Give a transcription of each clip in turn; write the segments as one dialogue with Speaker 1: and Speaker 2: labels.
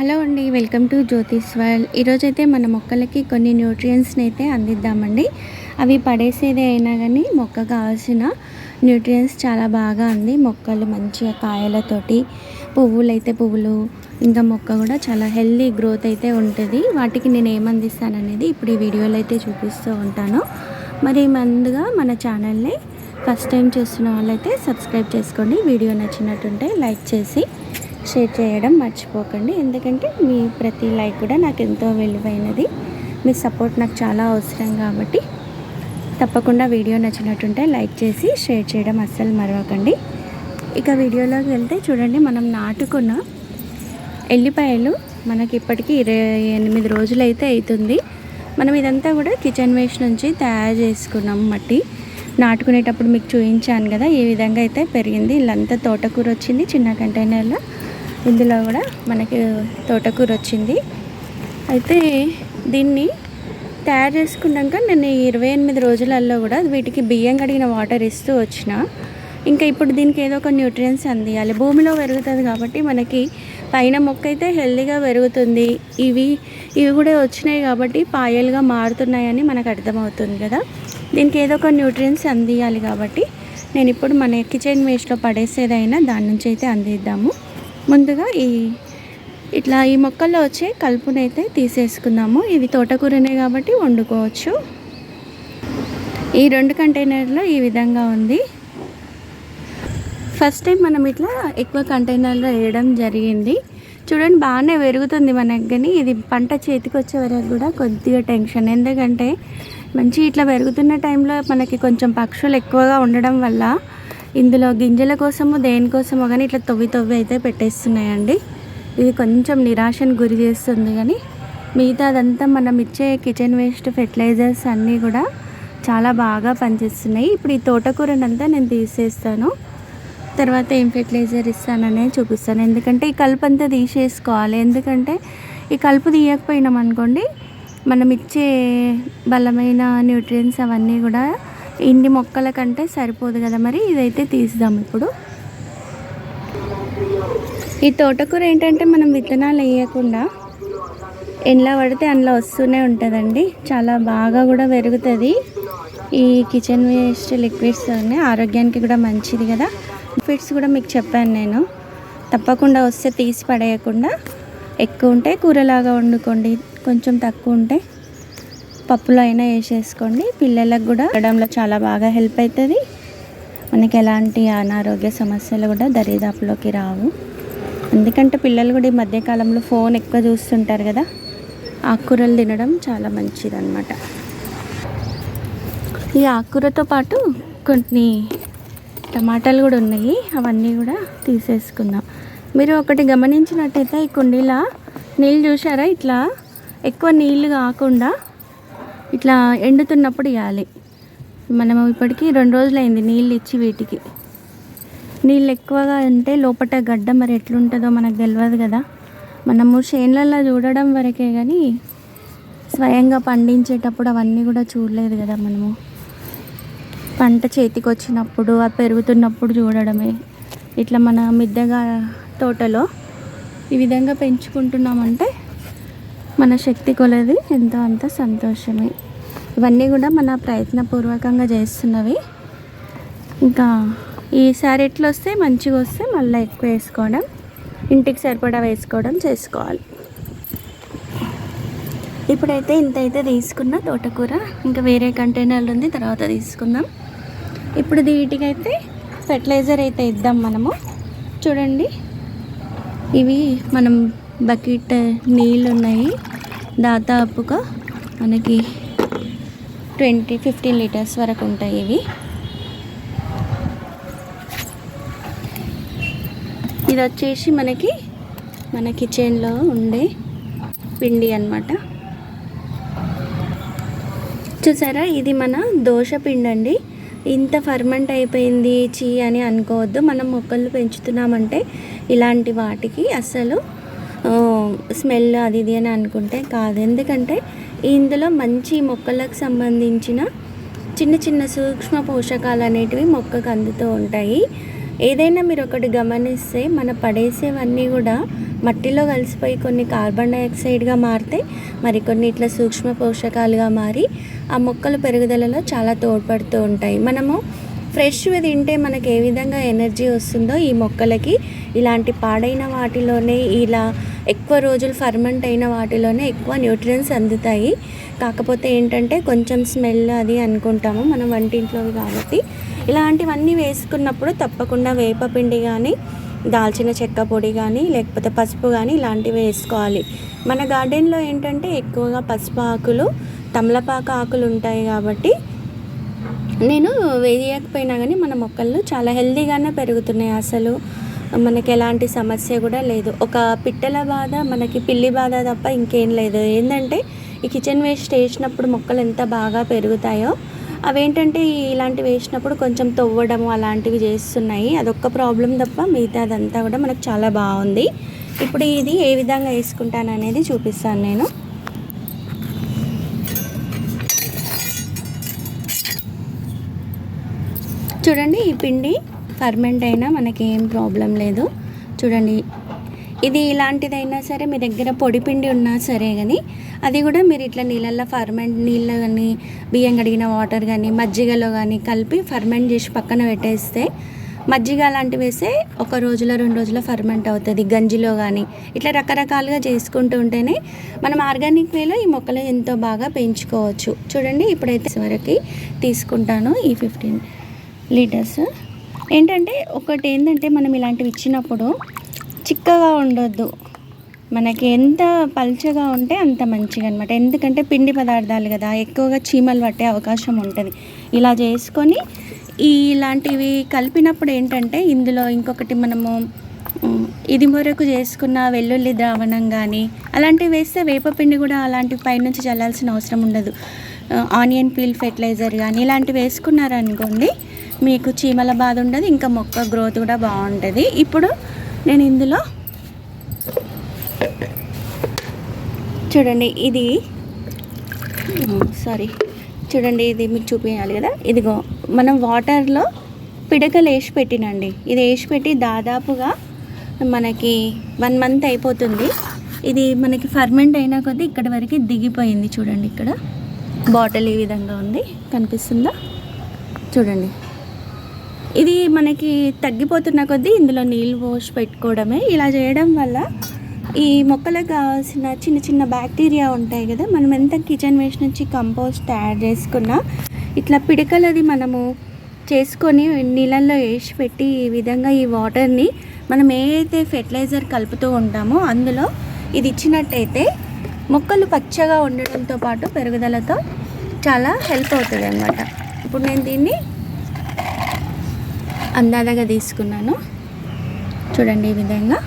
Speaker 1: Hello అండి, welcome to Jyothish world. ఈరోజైతే మన మొక్కలకి కొన్ని న్యూట్రియంట్స్ని అయితే అందిద్దామండి. అవి పడేసేదే అయినా కానీ మొక్క కావాల్సిన న్యూట్రియంట్స్ చాలా బాగా అంది. మొక్కలు మంచిగా కాయలతోటి, పువ్వులు, ఇంకా మొక్క కూడా చాలా హెల్దీ గ్రోత్ అయితే ఉంటుంది. వాటికి నేను ఏమందిస్తాననేది ఇప్పుడు ఈ వీడియోలో అయితే చూపిస్తూ ఉంటాను. మరి ముందుగా మన ఛానల్ని ఫస్ట్ టైం చూస్తున్న వాళ్ళైతే సబ్స్క్రైబ్ చేసుకోండి. వీడియో నచ్చినట్టుంటే లైక్ చేసి షేర్ చేయడం మర్చిపోకండి. ఎందుకంటే మీ ప్రతి లైక్ కూడా నాకు ఎంతో విలువైనది. మీ సపోర్ట్ నాకు చాలా అవసరం కాబట్టి తప్పకుండా వీడియో నచ్చినట్టుంటే లైక్ చేసి షేర్ చేయడం అస్సలు మరవకండి. ఇక వీడియోలోకి వెళ్తే చూడండి, మనం నాటుకున్న ఎల్లిపాయలు మనకి ఇప్పటికీ 28 రోజులు అయితే అవుతుంది. మనం ఇదంతా కూడా కిచెన్ వేస్ట్ నుంచి తయారు చేసుకున్నాం. మట్టి నాటుకునేటప్పుడు మీకు చూపించాను కదా, ఈ విధంగా అయితే పెరిగింది. ఇల్లంతా తోటకూర వచ్చింది చిన్న కంటైనర్లో. ఇందులో కూడా మనకి తోటకూర వచ్చింది. అయితే దీన్ని తయారు చేసుకున్నాక నేను 28 రోజులలో కూడా వీటికి బియ్యం కడిగిన వాటర్ ఇస్తూ వచ్చిన. ఇంకా ఇప్పుడు దీనికి ఏదో ఒక న్యూట్రియంట్స్ అందియాలి. భూమిలో పెరుగుతుంది కాబట్టి మనకి పైన మొక్క అయితే హెల్దీగా పెరుగుతుంది. ఇవి కూడా వచ్చినాయి కాబట్టి పాయలుగా మారుతున్నాయని మనకు అర్థమవుతుంది కదా. దీనికి ఏదో ఒక న్యూట్రియంట్స్ అందియాలి కాబట్టి నేను ఇప్పుడు మన కిచెన్ వేస్ట్లో పడేసేదైనా దాని నుంచి అయితే అందిద్దాము. ముందుగా ఇట్లా ఈ మొక్కల్లో వచ్చే కలుపునైతే తీసేసుకుందాము. ఇది తోటకూరనే కాబట్టి వండుకోవచ్చు. ఈ 2 కంటైనర్లో ఈ విధంగా ఉంది. ఫస్ట్ టైం మనం ఇట్లా ఎక్కువ కంటైనర్లో వేయడం జరిగింది. చూడండి, బాగానే పెరుగుతుంది మనకు. కానీ ఇది పంట చేతికి వచ్చే వరకు కూడా కొద్దిగా టెన్షన్. ఎందుకంటే మంచి ఇట్లా పెరుగుతున్న టైంలో మనకి కొంచెం పక్షులు ఎక్కువగా ఉండడం వల్ల ఇందులో గింజల కోసమో దేనికోసమో కానీ ఇట్లా తవ్వి అయితే పెట్టేస్తున్నాయండి. ఇది కొంచెం నిరాశను గురి చేస్తుంది. కానీ మిగతా అదంతా మనం ఇచ్చే కిచెన్ వేస్ట్ ఫెర్టిలైజర్స్ అన్నీ కూడా చాలా బాగా పనిచేస్తున్నాయి. ఇప్పుడు ఈ తోటకూరనంతా నేను తీసేస్తాను. తర్వాత ఏం ఫెర్టిలైజర్ ఇస్తాననే చూపిస్తాను. ఎందుకంటే ఈ కలుపు అంతా తీసేసుకోవాలి. ఎందుకంటే ఈ కలుపు తీయకపోయినాం అనుకోండి, మనం ఇచ్చే బలమైన న్యూట్రియంట్స్ అవన్నీ కూడా ఇన్ని మొక్కల కంటే సరిపోదు కదా. మరి ఇదైతే తీద్దాం ఇప్పుడు. ఈ తోటకూర ఏంటంటే మనం విత్తనాలు వేయకుండా ఎండ్లా పడితే అందులో వస్తూనే ఉంటుందండి. చాలా బాగా కూడా పెరుగుతుంది. ఈ కిచెన్ వేస్ట్ లిక్విడ్స్ అన్నీ ఆరోగ్యానికి కూడా మంచిది కదా. లిక్విడ్స్ కూడా మీకు చెప్పాను నేను. తప్పకుండా వస్తే తీసి పడేయకుండా, ఎక్కువ ఉంటే కూరలాగా వండుకోండి, కొంచెం తక్కువ ఉంటే పప్పులో అయినా వేసేసుకోండి. పిల్లలకు కూడా తినడంలో చాలా బాగా హెల్ప్ అవుతుంది. మనకి ఎలాంటి అనారోగ్య సమస్యలు కూడా దరిదాపులోకి రావు. ఎందుకంటే పిల్లలు కూడా ఈ మధ్యకాలంలో ఫోన్ ఎక్కువ చూస్తుంటారు కదా. ఆకుకూరలు తినడం చాలా మంచిది అన్నమాట. ఈ ఆకుకూరతో పాటు కొన్ని టమాటాలు కూడా ఉన్నాయి. అవన్నీ కూడా తీసేసుకుందాం. మీరు ఒకటి గమనించినట్టయితే ఈ కుండీలో నీళ్ళు చూసారా, ఇట్లా ఎక్కువ నీళ్ళు కాకుండా ఇట్లా ఎండుతున్నప్పుడు ఇవ్వాలి. మనము ఇప్పటికీ 2 రోజులైంది నీళ్ళు ఇచ్చి. వీటికి నీళ్ళు ఎక్కువగా ఉంటే లోపల గడ్డ మరి ఎట్లుంటుందో మనకు తెలియదు కదా. మనము చేనులలో చూడడం వరకే కానీ స్వయంగా పండించేటప్పుడు అవన్నీ కూడా చూడలేదు కదా. మనము పంట చేతికి వచ్చినప్పుడు అది పెరుగుతున్నప్పుడు చూడడమే. ఇట్లా మన మిద్దెగా తోటలో ఈ విధంగా పెంచుకుంటున్నామంటే మన శక్తి కొలది ఎంతో అంత సంతోషమే. ఇవన్నీ కూడా మన ప్రయత్నపూర్వకంగా చేస్తున్నవి. ఇంకా ఈసారి ఎట్లా వస్తే మంచిగా వస్తే మళ్ళీ ఎక్కువ వేసుకోవడం, ఇంటికి సరిపడా వేసుకోవడం చేసుకోవాలి. ఇప్పుడైతే ఇంత అయితే తీసుకున్న తోటకూర, ఇంకా వేరే కంటైనర్లు ఉంది, తర్వాత తీసుకుందాం. ఇప్పుడు వీటికైతే ఫెర్టిలైజర్ అయితే ఇద్దాం మనము. చూడండి, ఇవి మనం బకెట్ నీళ్ళు ఉన్నాయి. దాదాపుగా మనకి 15 లీటర్స్ వరకు ఉంటాయి ఇవి. ఇది వచ్చేసి మన కిచెన్లో ఉండే పిండి అన్నమాట. చూసారా, ఇది మన దోశ పిండి అండి. ఇంత ఫర్మెంట్ అయిపోయింది చీ అని అనుకోవద్దు. మనం మొక్కలు పెంచుతున్నామంటే ఇలాంటి వాటికి అసలు స్మెల్ అది ఇది అని అనుకుంటే కాదు. ఎందుకంటే ఇందులో మంచి మొక్కలకు సంబంధించిన చిన్న చిన్న సూక్ష్మ పోషకాలు అనేటివి మొక్కకు అందుతూ ఉంటాయి. ఏదైనా మీరు ఒకటి గమనిస్తే మన పడేసేవన్నీ కూడా మట్టిలో కలిసిపోయి కొన్ని కార్బన్ డైఆక్సైడ్గా మారితే మరికొన్ని ఇట్లా సూక్ష్మ పోషకాలుగా మారి ఆ మొక్కల పెరుగుదలలో చాలా తోడ్పడుతూ ఉంటాయి. మనము ఫ్రెష్వి తింటే మనకి ఏ విధంగా ఎనర్జీ వస్తుందో ఈ మొక్కలకి ఇలాంటి పాడైన వాటిలోనే ఇలా ఎక్కువ రోజులు ఫర్మెంట్ అయిన వాటిలోనే ఎక్కువ న్యూట్రియన్స్ అందుతాయి. కాకపోతే ఏంటంటే కొంచెం స్మెల్ అది అనుకుంటాము మనం వంటింట్లోవి కాబట్టి. ఇలాంటివన్నీ వేసుకున్నప్పుడు తప్పకుండా వేపపిండి కానీ, దాల్చిన చెక్క పొడి కానీ, లేకపోతే పసుపు కానీ ఇలాంటివి వేసుకోవాలి. మన గార్డెన్లో ఏంటంటే ఎక్కువగా పసుపు ఆకులు, తమలపాకు ఆకులు ఉంటాయి కాబట్టి నేను వేయకపోయినా కానీ మన మొక్కలు చాలా హెల్తీగానే పెరుగుతున్నాయి. అసలు మనకి ఎలాంటి సమస్య కూడా లేదు. ఒక పిట్టల బాధ, మనకి పిల్లి బాధ తప్ప ఇంకేం లేదు. ఏంటంటే ఈ కిచెన్ వేస్ట్ వేసినప్పుడు మొక్కలు ఎంత బాగా పెరుగుతాయో అవేంటంటే ఇలాంటివి వేసినప్పుడు కొంచెం తవ్వడము అలాంటివి చేస్తున్నాయి. అదొక్క ప్రాబ్లం తప్ప మిగతా అదంతా కూడా మనకు చాలా బాగుంది. ఇప్పుడు ఇది ఏ విధంగా వేసుకుంటాను అనేది చూపిస్తాను నేను. చూడండి, ఈ పిండి ఫర్మెంట్ అయినా మనకి ఏం ప్రాబ్లం లేదు. చూడండి, ఇది ఇలాంటిదైనా సరే మీ దగ్గర పొడి పిండి ఉన్నా సరే కానీ అది కూడా మీరు ఇట్లా నీళ్ళల్లో ఫర్మెంట్, నీళ్ళు కానీ బియ్యం కడిగిన వాటర్ కానీ మజ్జిగలో కానీ కలిపి ఫర్మెంట్ చేసి పక్కన పెట్టేస్తే, మజ్జిగ అలాంటివి వేస్తే 1 రోజులో 2 రోజుల్లో ఫర్మెంట్ అవుతుంది. గంజిలో కానీ ఇట్లా రకరకాలుగా చేసుకుంటూ ఉంటేనే మనం ఆర్గానిక్ వేలో ఈ మొక్కలు ఎంతో బాగా పెంచుకోవచ్చు. చూడండి, ఇప్పుడైతే వరకు తీసుకుంటాను ఈ 15 లీటర్స్. ఏంటంటే ఒకటి ఏంటంటే మనం ఇలాంటివి ఇచ్చినప్పుడు చిక్కగా ఉండొద్దు, మనకి ఎంత పల్చగా ఉంటే అంత మంచిగా అనమాట. ఎందుకంటే పిండి పదార్థాలు కదా, ఎక్కువగా చీమలు పట్టే అవకాశం ఉంటుంది. ఇలా చేసుకొని ఇలాంటివి కలిపినప్పుడు ఏంటంటే ఇందులో ఇంకొకటి మనము ఇది వరకు చేసుకున్న వెల్లుల్లి ద్రావణం కానీ అలాంటివి వేస్తే వేపపిండి కూడా అలాంటివి పైనుంచి చల్లాల్సిన అవసరం ఉండదు. ఆనియన్ పీల్ ఫెర్టిలైజర్ కానీ ఇలాంటివి వేసుకున్నారనుకోండి, మీకు చీమల బాధ ఉండదు, ఇంకా మొక్క గ్రోత్ కూడా బాగుంటుంది. ఇప్పుడు నేను ఇందులో చూడండి, ఇది చూడండి, ఇది మీకు చూపించాలి కదా. ఇదిగో మనం వాటర్లో పిడకలు వేసి పెట్టినండి. ఇది వేసి పెట్టి దాదాపుగా మనకి 1 మంత్ అయిపోతుంది. ఇది మనకి ఫర్మెంట్ అయినా కొద్దీ ఇక్కడ వరకు దిగిపోయింది. చూడండి, ఇక్కడ బాటిల్ ఈ విధంగా ఉంది, కనిపిస్తుందా? చూడండి, ఇది మనకి తగ్గిపోతున్న కొద్దీ ఇందులో నీళ్ళు పోసి పెట్టుకోవడమే. ఇలా చేయడం వల్ల ఈ మొక్కలకు కావాల్సిన చిన్న చిన్న బ్యాక్టీరియా ఉంటాయి కదా, మనం ఎంత కిచెన్ వేస్ట్ నుంచి కంపోస్ట్ తయారు చేసుకున్నా ఇట్లా పిడకలది మనము చేసుకొని నీళ్ళల్లో వేసి పెట్టి ఈ విధంగా ఈ వాటర్ని మనం ఏదైతే ఫెర్టిలైజర్ కలుపుతూ ఉంటామో అందులో ఇది ఇచ్చినట్టయితే మొక్కలు పచ్చగా ఉండడంతో పాటు పెరుగుదలతో చాలా హెల్ప్ అవుతుంది అన్నమాట. ఇప్పుడు నేను దీన్ని అందాదగా తీసుకున్నాను. చూడండి, ఈ విధంగా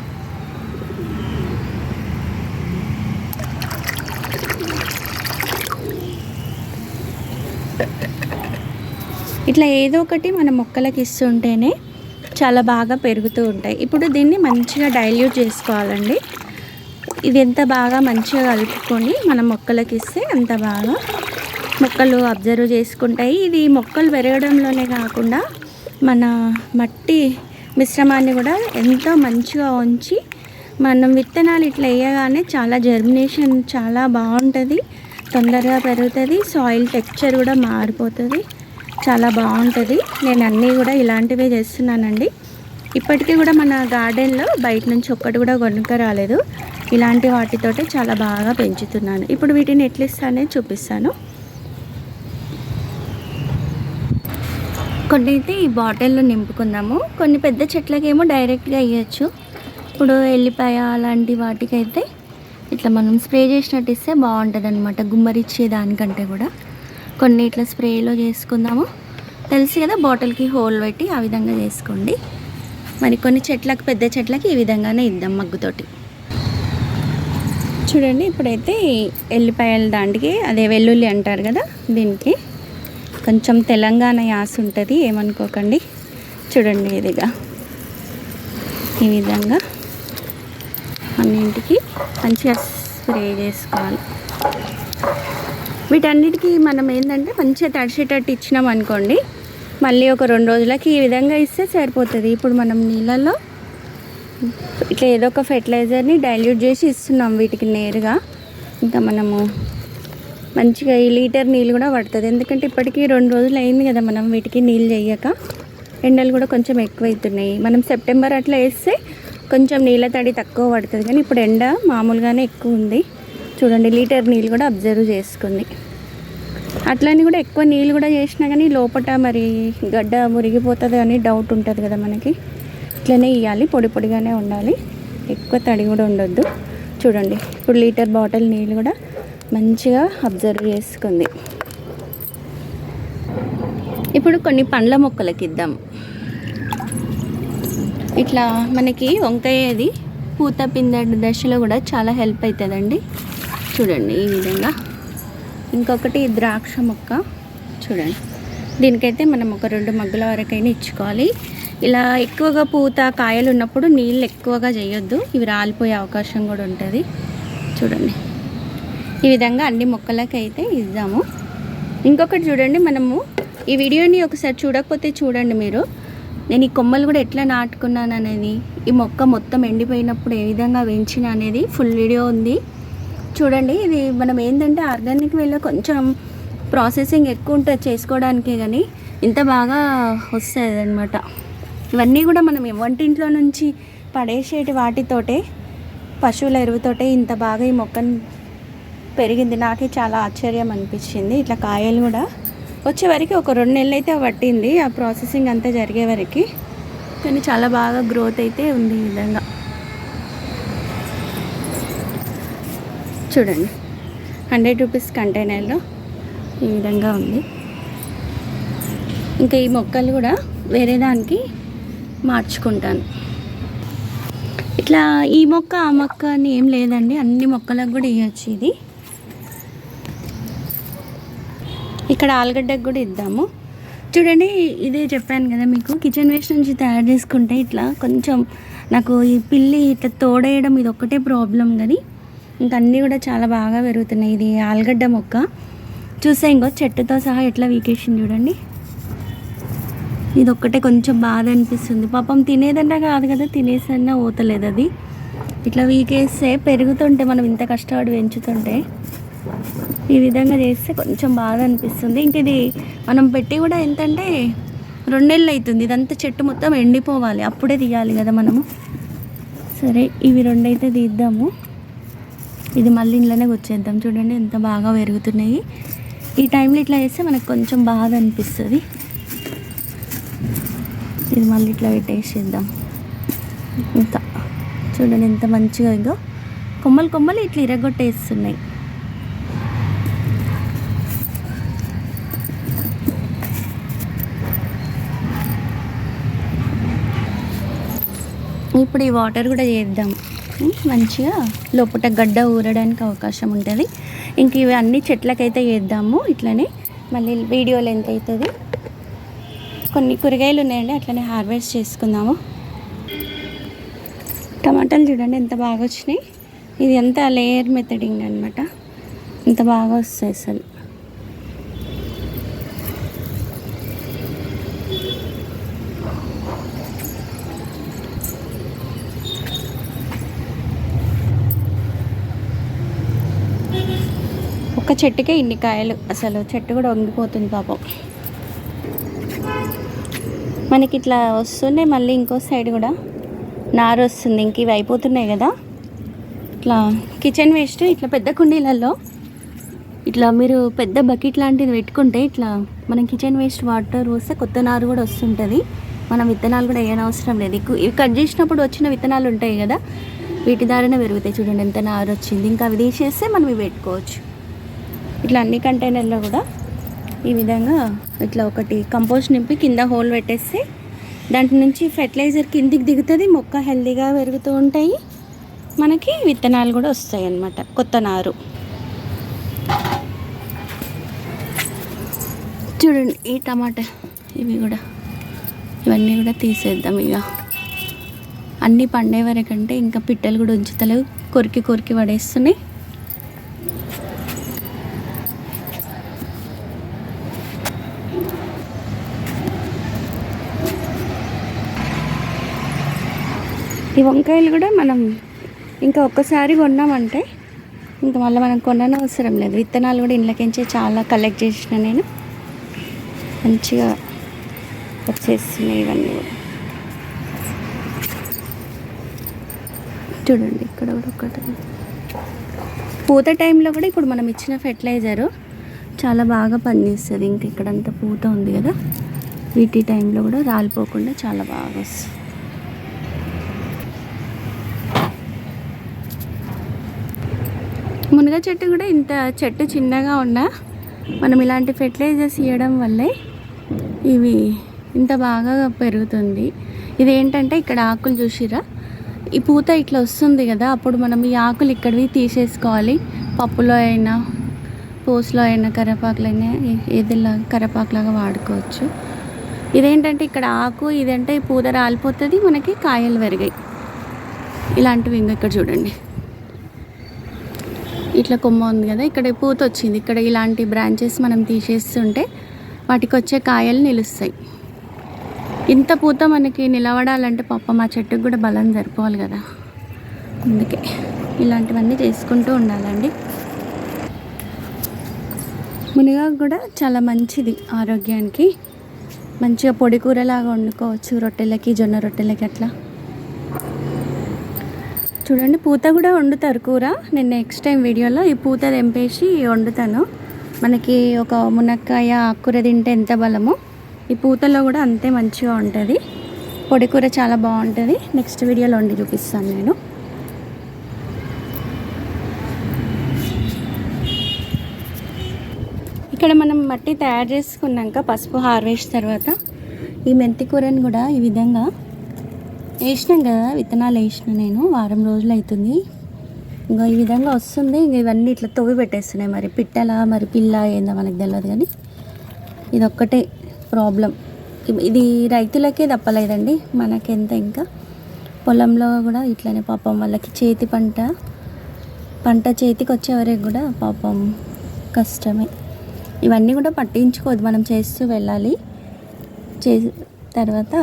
Speaker 1: ఇట్లా ఏదో ఒకటి మన మొక్కలకి ఇస్తుంటేనే చాలా బాగా పెరుగుతూ ఉంటాయి. ఇప్పుడు దీన్ని మంచిగా డైల్యూట్ చేసుకోవాలండి. ఇది ఎంత బాగా మంచిగా కలుపుకొని మన మొక్కలకి ఇస్తే అంత బాగా మొక్కలు అబ్జర్వ్ చేసుకుంటాయి. ఇది మొక్కలు పెరగడంలోనే కాకుండా మన మట్టి మిశ్రమాన్ని కూడా ఎంతో మంచిగా ఉంచి మనం విత్తనాలు ఇట్లా వేయగానే చాలా జర్మినేషన్ చాలా బాగుంటుంది, తొందరగా పెరుగుతుంది, సాయిల్ టెక్స్చర్ కూడా మారిపోతుంది, చాలా బాగుంటుంది. నేను అన్నీ కూడా ఇలాంటివే చేస్తున్నానండి. ఇప్పటికీ కూడా మన గార్డెన్లో బయట నుంచి ఒక్కటి కూడా కొనుక్క రాలేదు. ఇలాంటి వాటితోటే చాలా బాగా పెంచుతున్నాను. ఇప్పుడు వీటిని ఎట్లా ఇస్తానని చూపిస్తాను. కొన్ని అయితే ఈ బాటిల్లో నింపుకుందాము. కొన్ని పెద్ద చెట్లకేమో డైరెక్ట్గా ఇవ్వచ్చు. ఇప్పుడు ఎల్లిపాయ అలాంటి వాటికైతే ఇట్లా మనం స్ప్రే చేసినట్టు ఇస్తే బాగుంటుంది అనమాట, గుమ్మరిచ్చే దానికంటే కూడా. కొన్ని ఇట్లా స్ప్రేలో చేసుకుందాము. తెలుసు కదా, బాటిల్కి హోల్ పెట్టి ఆ విధంగా చేసుకోండి. మరి కొన్ని చెట్లకు, పెద్ద చెట్లకి ఈ విధంగానే ఇద్దాం మగ్గుతోటి. చూడండి, ఇప్పుడైతే ఎల్లిపాయల దాంట్కి, అదే వెల్లుల్లి అంటారు కదా, దీనికి కొంచెం తెలంగాణ యాస ఉంటుంది, ఏమనుకోకండి. చూడండి, ఇదిగా ఈ విధంగా అన్నింటికి మంచిగా స్ప్రే చేసుకోవాలి. వీటన్నిటికీ మనం ఏంటంటే మంచిగా తడిచేటట్టు ఇచ్చినాం అనుకోండి, మళ్ళీ ఒక 2 రోజులకి ఈ విధంగా ఇస్తే సరిపోతుంది. ఇప్పుడు మనం నీళ్ళల్లో ఇట్లా ఏదో ఒక ఫెర్టిలైజర్ని డైల్యూట్ చేసి ఇస్తున్నాం వీటికి నేరుగా. ఇంకా మనము మంచిగా ఈ లీటర్ నీళ్ళు కూడా పడుతుంది, ఎందుకంటే ఇప్పటికీ 2 రోజులు అయింది కదా మనం వీటికి నీళ్ళు చేయక. ఎండలు కూడా కొంచెం ఎక్కువ అవుతున్నాయి. మనం సెప్టెంబర్ అట్లా వేస్తే కొంచెం నీళ్ళ తడి తక్కువ పడుతుంది, కానీ ఇప్పుడు ఎండ మామూలుగానే ఎక్కువ ఉంది. చూడండి లీటర్ నీళ్ళు కూడా అబ్జర్వ్ చేసుకుంది. అట్లని కూడా ఎక్కువ నీళ్ళు కూడా చేసినా కానీ లోపల మరి గడ్డ మురిగిపోతుంది అని డౌట్ ఉంటుంది కదా మనకి. ఇట్లనే ఇవ్వాలి, పొడి పొడిగానే ఉండాలి, ఎక్కువ తడి కూడా ఉండొద్దు. చూడండి ఇప్పుడు లీటర్ బాటిల్ నీళ్ళు కూడా మంచిగా అబ్జర్వ్ చేసుకుంది. ఇప్పుడు కొన్ని పండ్ల మొక్కలకి ఇద్దాం. ఇట్లా మనకి వంకాయది పూత పిందె దశలో కూడా చాలా హెల్ప్ అవుతుందండి. చూడండి ఈ విధంగా. ఇంకొకటి ద్రాక్ష మొక్క చూడండి, దీనికైతే మనం ఒక 2 మగ్గుల వరకైనా ఇచ్చుకోవాలి. ఇలా ఎక్కువగా పూత కాయలు ఉన్నప్పుడు నీళ్ళు ఎక్కువగా చేయొద్దు, ఇవి రాలిపోయే అవకాశం కూడా ఉంటుంది. చూడండి ఈ విధంగా అన్ని మొక్కలకి అయితే ఇద్దాము. ఇంకొకటి చూడండి, మనము ఈ వీడియోని ఒకసారి చూడకపోతే చూడండి మీరు, నేను ఈ కొమ్మలు కూడా ఎట్లా నాటుకున్నాను అనేది, ఈ మొక్క మొత్తం ఎండిపోయినప్పుడు ఏ విధంగా పెంచిన అనేది ఫుల్ వీడియో ఉంది చూడండి. ఇది మనం ఏంటంటే ఆర్గానిక్ వేలో కొంచెం ప్రాసెసింగ్ ఎక్కువ ఉంటుంది చేసుకోవడానికే, కానీ ఇంత బాగా వస్తుంది అనమాట. ఇవన్నీ కూడా మనం వంటింట్లో నుంచి పడేసేటి వాటితోటే, పశువుల ఎరువుతోటే ఇంత బాగా ఈ మొక్కను పెరిగింది. నాకే చాలా ఆశ్చర్యం అనిపించింది. ఇట్లా కాయలు కూడా వచ్చే వరకు ఒక 2 నెలలు అయితే పట్టింది ఆ ప్రాసెసింగ్ అంతా జరిగే వరకు, కానీ చాలా బాగా గ్రోత్ అయితే ఉంది. ఈ విధంగా చూడండి 100 రూపీస్ కంటైనర్లో ఈ విధంగా ఉంది. ఇంకా ఈ మొక్కలు కూడా వేరే దానికి మార్చుకుంటాను. ఇట్లా ఈ మొక్క ఆ మొక్క అని ఏం లేదండి, అన్ని మొక్కలకు కూడా ఇవ్వచ్చు. ఇది ఇక్కడ ఆలుగడ్డకు కూడా ఇద్దాము. చూడండి ఇదే చెప్పాను కదా మీకు, కిచెన్ వేస్ట్ నుంచి తయారు చేసుకుంటే ఇట్లా కొంచెం నాకు ఈ పిల్లి ఇట్లా తోడేయడం ఇది ఒక్కటే ప్రాబ్లం, కానీ ఇంకా అన్నీ కూడా చాలా బాగా పెరుగుతున్నాయి. ఇది ఆలుగడ్డ మొక్క చూసే ఇంకో చెట్టుతో సహా ఎట్లా వీకేసింది చూడండి. ఇది ఒక్కటే కొంచెం బాధ అనిపిస్తుంది. పాపం తినేదంటే కాదు కదా, తినేసన్నా పోతలేదు అది. ఇట్లా వీకేస్తే పెరుగుతుంటే మనం ఇంత కష్టపడి పెంచుతుంటే ఈ విధంగా చేస్తే కొంచెం బాధ అనిపిస్తుంది. ఇంక ఇది మనం పెట్టి కూడా ఎంతంటే 2 నెలలు అవుతుంది. ఇదంతా చెట్టు మొత్తం ఎండిపోవాలి, అప్పుడే తీయాలి కదా మనము. సరే ఇవి 2 అయితే తీద్దాము. ఇది మళ్ళీ ఇంట్లోనే వచ్చేద్దాం. చూడండి ఎంత బాగా పెరుగుతున్నాయి. ఈ టైంలో ఇట్లా చేస్తే మనకు కొంచెం బాధ అనిపిస్తుంది. ఇది మళ్ళీ ఇట్లా పెట్టేసేద్దాం. ఇంత చూడండి ఎంత మంచిగా ఇదో కొమ్మలు కొమ్మలు ఇట్లా ఇరగొట్టేస్తున్నాయి. ఇప్పుడు ఈ వాటర్ కూడా చేద్దాం, మంచిగా లోపల గడ్డ ఊరడానికి అవకాశం ఉంటుంది. ఇంక ఇవి అన్ని చెట్లకైతే చేద్దాము. ఇట్లనే మళ్ళీ వీడియో లెంత్ అవుతుంది. కొన్ని కూరగాయలు ఉన్నాయండి, అట్లనే హార్వెస్ట్ చేసుకుందాము. టమాటాలు చూడండి ఎంత బాగా వచ్చినాయి. ఇది అంతా లేయర్ మెథడింగ్ అనమాట, ఎంత బాగా వస్తాయి అసలు. ఒక చెట్టుకే ఇన్ని కాయలు, అసలు చెట్టు కూడా వంగిపోతుంది పాపం. మనకి ఇట్లా వస్తుండే మళ్ళీ ఇంకో సైడ్ కూడా నారు వస్తుంది. ఇంక ఇవి అయిపోతున్నాయి కదా. ఇట్లా కిచెన్ వేస్ట్ ఇట్లా పెద్ద కుండీలలో ఇట్లా మీరు పెద్ద బకెట్ లాంటిది పెట్టుకుంటే ఇట్లా మనం కిచెన్ వేస్ట్ వాటర్ పోస్తే కొత్త నారు కూడా వస్తుంటుంది. మనం విత్తనాలు కూడా వేయనవసరం లేదు. ఇవి కట్ చేసినప్పుడు వచ్చిన విత్తనాలు ఉంటాయి కదా, వీటి ద్వారానే పెరుగుతాయి. చూడండి ఎంత నారు వచ్చింది. ఇంకా అవి తీసేస్తే మనం ఇవి పెట్టుకోవచ్చు. ఇట్లా అన్ని కంటైనర్లో కూడా ఈ విధంగా ఇట్లా ఒకటి కంపోస్ట్ నింపి కింద హోల్ పెట్టేస్తే దాంట్లో నుంచి ఫెర్టిలైజర్ కిందికి దిగుతుంది. మొక్క హెల్తీగా పెరుగుతూ ఉంటాయి, మనకి విత్తనాలు కూడా వస్తాయి అన్నమాట, కొత్త నారు. చూడండి ఈ టమాటా ఇవన్నీ కూడా తీసేద్దాం. ఇక అన్నీ పండే వరకంటే ఇంకా పిట్టలు కూడా ఉంచుతలేవు, కొరికి కొరికి పడేస్తున్నాయి. ఈ వంకాయలు కూడా మనం ఇంకా ఒక్కసారి కొన్నామంటే ఇంకా మళ్ళీ మనం కొననవసరం లేదు. విత్తనాలు కూడా ఇంట్లోకించే చాలా కలెక్ట్ చేసిన నేను, మంచిగా వచ్చేస్తున్నాయి ఇవన్నీ కూడా. చూడండి ఇక్కడ కూడా ఒకటి పూత టైంలో కూడా ఇప్పుడు మనం ఇచ్చిన ఫెర్టిలైజరు చాలా బాగా పనిచేస్తుంది. ఇంక ఇక్కడంతా పూత ఉంది కదా, వీటి టైంలో కూడా రాలిపోకుండా చాలా బాగా వస్తుంది. మునగ చెట్టు కూడా ఇంత చెట్టు చిన్నగా ఉన్నా మనం ఇలాంటి ఫెర్టిలైజర్స్ ఇవ్వడం వల్లే ఇవి ఇంత బాగా పెరుగుతుంది. ఇదేంటంటే ఇక్కడ ఆకులు చూసిరా, ఈ పూత ఇట్లా వస్తుంది కదా, అప్పుడు మనం ఈ ఆకులు ఇక్కడివి తీసేసుకోవాలి. పప్పులో అయినా పోస్లో అయినా కరివేపాకులైనా ఏదిలా కరివేపాకులాగా వాడుకోవచ్చు. ఇదేంటంటే ఇక్కడ ఆకు, ఇదంటే ఈ పూత రాలిపోతుంది, మనకి కాయలు పెరిగాయి. ఇలాంటివి ఇంకా ఇక్కడ చూడండి, ఇట్లా కొమ్మ ఉంది కదా, ఇక్కడ పూత వచ్చింది. ఇక్కడ ఇలాంటి బ్రాంచెస్ మనం తీసేస్తుంటే వాటికి వచ్చే కాయలు నిలుస్తాయి. ఇంత పూత మనకి నిలబడాలంటే పాపం మా చెట్టుకు కూడా బలం సరిపోవాలి కదా, అందుకే ఇలాంటివన్నీ చేసుకుంటూ ఉండాలండి. మునగాకు కూడా చాలా మంచిది ఆరోగ్యానికి. మంచిగా పొడి కూరలాగా వండుకోవచ్చు, రొట్టెలకి, జొన్న రొట్టెలకి అట్లా. చూడండి పూత కూడా వండుతారు కూర. నేను నెక్స్ట్ టైం వీడియోలో ఈ పూత తెంపేసి వండుతాను. మనకి ఒక మునక్కాయ ఆకుకూర తింటే ఎంత బలమో ఈ పూతలో కూడా అంతే మంచిగా ఉంటుంది. పొడి కూర చాలా బాగుంటుంది. నెక్స్ట్ వీడియోలో వండి చూపిస్తాను నేను. ఇక్కడ మనం మట్టి తయారు చేసుకున్నాక పసుపు హార్వెస్ట్ తర్వాత ఈ మెంతి కూరని కూడా ఈ విధంగా వేసినాం కదా, విత్తనాలు వేసిన నేను వారం రోజులు అవుతుంది. ఇంకా ఈ విధంగా వస్తుంది. ఇంక ఇవన్నీ ఇట్లా తవ్వి పెట్టేస్తున్నాయి. మరి పిట్టలా మరి పిల్ల ఏందో మనకు తెలియదు, కానీ ఇది ఒక్కటే ప్రాబ్లం. ఇది రైతులకే తప్పలేదండి, మనకెంత. ఇంకా పొలంలో కూడా ఇట్లనే పాపం వాళ్ళకి చేతి పంట చేతికి వచ్చే వరకు కూడా పాపం కష్టమే. ఇవన్నీ కూడా పట్టించుకోవద్దు, మనం చేస్తూ వెళ్ళాలి. తర్వాత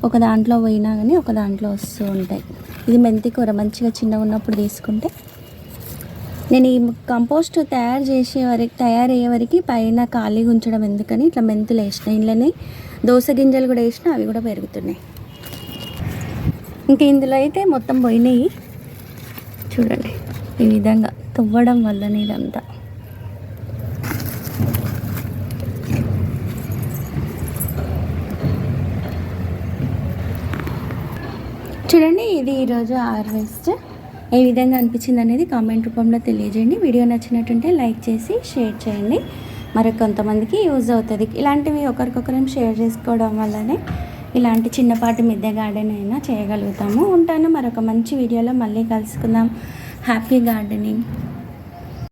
Speaker 1: ఒక దాంట్లో పోయినా కానీ ఒక దాంట్లో వస్తూ ఉంటాయి. ఇది మెంతి కూర మంచిగా చిన్నగా ఉన్నప్పుడు తీసుకుంటే. నేను ఈ కంపోస్ట్ తయారయ్యే వరకు పైన ఖాళీగా ఉంచడం ఎందుకని ఇట్లా మెంతులు వేసిన, ఇంట్లోనే దోస గింజలు కూడా వేసిన, అవి కూడా పెరుగుతున్నాయి. ఇంక ఇందులో అయితే మొత్తం పోయినాయి. చూడండి ఈ విధంగా తవ్వడం వల్లనే ఇదంతా. చూడండి ఇది ఈరోజు హార్వెస్ట్. ఏ విధంగా అనిపించింది అనేది కామెంట్ రూపంలో తెలియజేయండి. వీడియో నచ్చినట్టుంటే లైక్ చేసి షేర్ చేయండి, మరి కొంతమందికి యూజ్ అవుతుంది. ఇలాంటివి ఒకరికొకరం షేర్ చేసుకోవడం వల్లనే ఇలాంటి చిన్నపాటి మిద్దె గార్డెన్ అయినా చేయగలుగుతాము. ఉంటాను మరొక మంచి వీడియోలో మళ్ళీ కలుసుకుందాం. Happy gardening.